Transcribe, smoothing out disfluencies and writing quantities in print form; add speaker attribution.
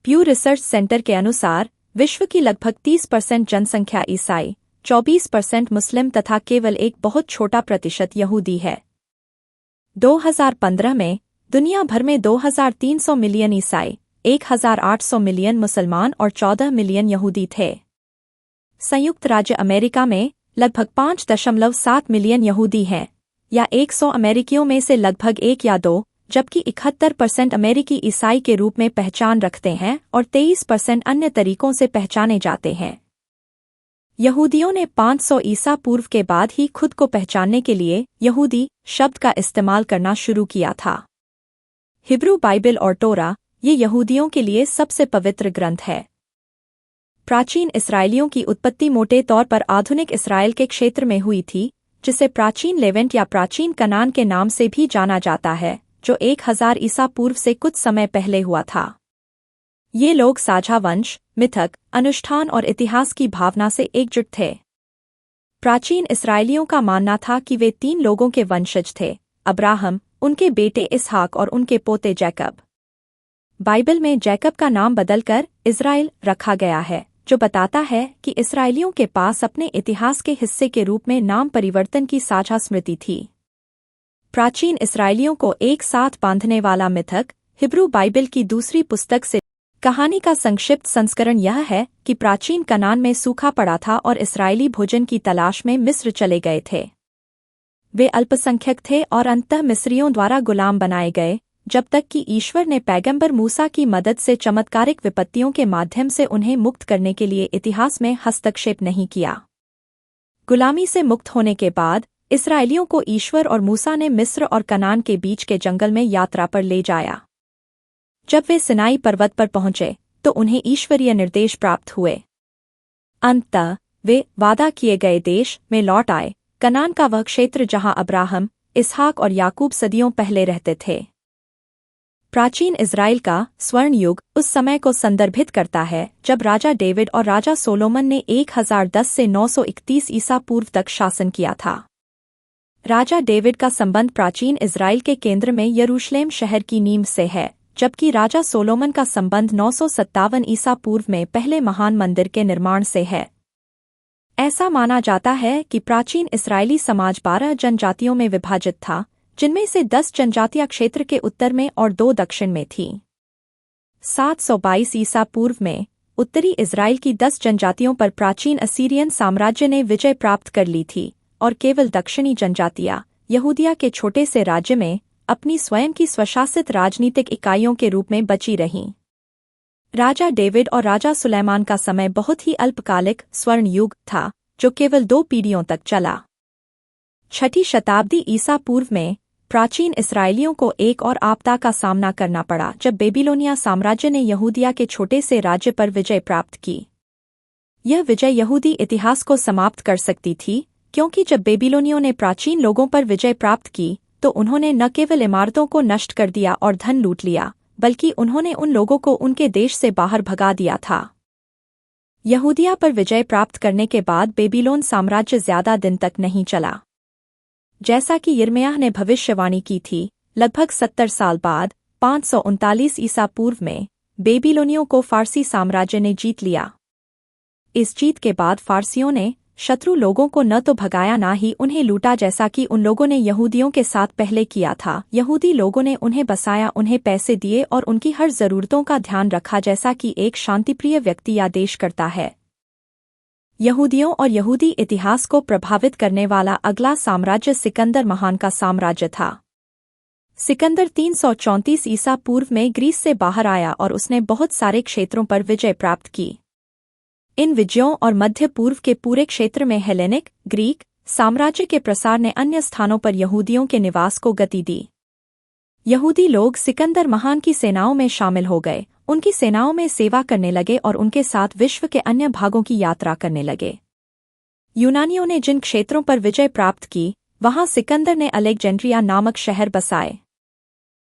Speaker 1: प्यू research centre के अनुसार विश्व की लगभग 30% जनसंख्या ईसाई, 24% मुस्लिम तथा केवल एक बहुत छोटा प्रतिशत यहूदी है। 2015 में दुनिया भर में 2300 मिलियन ईसाई, 1800 मिलियन मुसलमान और 14 मिलियन यहूदी थे। संयुक्त राज्य अमेरिका में लगभग 5.7 मिलियन यहूदी हैं, या 100 अमेरिकियों में से लगभग 1 या 2, जबकि 71% अमेरिकी ईसाई के रूप में पहचान रखते हैं और 23% अन्य तरीकों से पहचाने जाते हैं। यहूदियों ने 500 ईसा पूर्व के बाद ही खुद को पहचानने के लिए यहूदी शब्द का इस्तेमाल करना शुरू किया था। हिब्रू बाइबल और टोरा ये यहूदियों के लिए सबसे पवित्र ग्रंथ है। प्राचीन इस्राएलियों की उत्पत्ति मोटे तौर पर आधुनिक इस्राएल के क्षेत्र में हुई थी, जिसे प्राचीन लेवेंट या प्राचीन कनान के नाम से भी जाना जाता है, जो 1000 ईसा पूर्व से कुछ समय पहले हुआ था। ये लोग साझा वंश, मिथक, अनुष्ठान और इतिहास की भावना से एकजुट थे। प्राचीन इस्राएलियों का मानना था कि वे 3 लोगों के वंशज थे: अब्राहम, उनके बेटे इसहाक और उनके पोते जैकब। बाइबल में जैकब का नाम बदलकर इज़राइल रखा गया है, जो बताता है कि इस्राएलियों के पास अपने इतिहास के हिस्से के रूप में नाम परिवर्तन की साझा स्मृति थी। प्राचीन इस्राएलियों को एक साथ बांधने वाला मिथक हिब्रू बाइबल की दूसरी पुस्तक से कहानी का संक्षिप्त संस्करण यह है कि प्राचीन कनान में सूखा पड़ा था और इस्राएली भोजन की तलाश में मिस्र चले गए थे। वे अल्पसंख्यक थे और अंततः मिस्रियों द्वारा गुलाम बनाए गए, जब तक कि ईश्वर ने पैगंबर मूसा की मदद से चमत्कारिक विपत्तियों के माध्यम से उन्हें मुक्त करने के लिए इतिहास में हस्तक्षेप नहीं किया। गुलामी से मुक्त होने के बाद इस्राएलियों को ईश्वर और मूसा ने मिस्र और कनान के बीच के जंगल में यात्रा पर ले जाया। जब वे सिनाई पर्वत पर पहुंचे तो उन्हें ईश्वरीय निर्देश प्राप्त हुए। अंततः वे वादा किए गए देश में लौट आए, कनान का वह क्षेत्र जहां अब्राहम, इसहाक और याकूब सदियों पहले रहते थे। प्राचीन इज़राइल का स्वर्ण युग उस समय को संदर्भित करता है जब राजा डेविड और राजा सोलोमन ने 1010 से 931 ईसा पूर्व तक शासन किया था। राजा डेविड का संबंध प्राचीन इज़राइल के केंद्र में यरूशलेम शहर की नींव से है, जबकि राजा सोलोमन का संबंध 957 ईसा पूर्व में पहले महान मंदिर के निर्माण से है। ऐसा माना जाता है कि प्राचीन इस्राएली समाज 12 जनजातियों में विभाजित था, जिनमें से 10 जनजातियां क्षेत्र के उत्तर में और 2 दक्षिण में थीं। 722 ईसा पूर्व में उत्तरी इज़राइल की 10 जनजातियों पर प्राचीन असीरियन साम्राज्य ने विजय प्राप्त कर ली थी और केवल दक्षिणी जनजातियां यहूदिया के छोटे से राज्य में अपनी स्वयं की स्वशासित राजनीतिक इकाइयों के रूप में बची रहीं। राजा डेविड और राजा सुलेमान का समय बहुत ही अल्पकालिक स्वर्ण युग था, जो केवल 2 पीढ़ियों तक चला। 6ठी शताब्दी ईसा पूर्व में प्राचीन इस्राएलियों को एक और आपदा का सामना करना पड़ा जब बेबीलोनिया साम्राज्य ने यहूदिया के छोटे से राज्य पर विजय प्राप्त की। यह विजय यहूदी इतिहास को समाप्त कर सकती थी, क्योंकि जब बेबीलोनियों ने प्राचीन लोगों पर विजय प्राप्त की तो उन्होंने न केवल इमारतों को नष्ट कर दिया और धन लूट लिया, बल्कि उन्होंने उन लोगों को उनके देश से बाहर भगा दिया था। यहूदिया पर विजय प्राप्त करने के बाद बेबीलोन साम्राज्य ज्यादा दिन तक नहीं चला। जैसा कि यिर्मयाह ने भविष्यवाणी की थी, लगभग 70 साल बाद 539 ईसा पूर्व में बेबीलोनियों को फारसी साम्राज्य ने जीत लिया। इस जीत के बाद फारसियों ने शत्रु लोगों को न तो भगाया ना ही उन्हें लूटा, जैसा कि उन लोगों ने यहूदियों के साथ पहले किया था। यहूदी लोगों ने उन्हें बसाया, उन्हें पैसे दिए और उनकी हर जरूरतों का ध्यान रखा, जैसा कि एक शांतिप्रिय व्यक्ति या देश करता है। यहूदियों और यहूदी इतिहास को प्रभावित करने वाला अगला साम्राज्य सिकंदर महान का साम्राज्य था। सिकंदर 334 ईसा पूर्व में ग्रीस से बाहर आया और उसने बहुत सारे क्षेत्रों पर विजय प्राप्त की। इन विजयों और मध्य पूर्व के पूरे क्षेत्र में हेलेनिक, ग्रीक साम्राज्य के प्रसार ने अन्य स्थानों पर यहूदियों के निवास को गति दी। यहूदी लोग सिकंदर महान की सेनाओं में शामिल हो गए, उनकी सेनाओं में सेवा करने लगे और उनके साथ विश्व के अन्य भागों की यात्रा करने लगे। यूनानियों ने जिन क्षेत्रों पर विजय प्राप्त की, वहां सिकंदर ने अलेक्जेंड्रिया नामक शहर बसाए।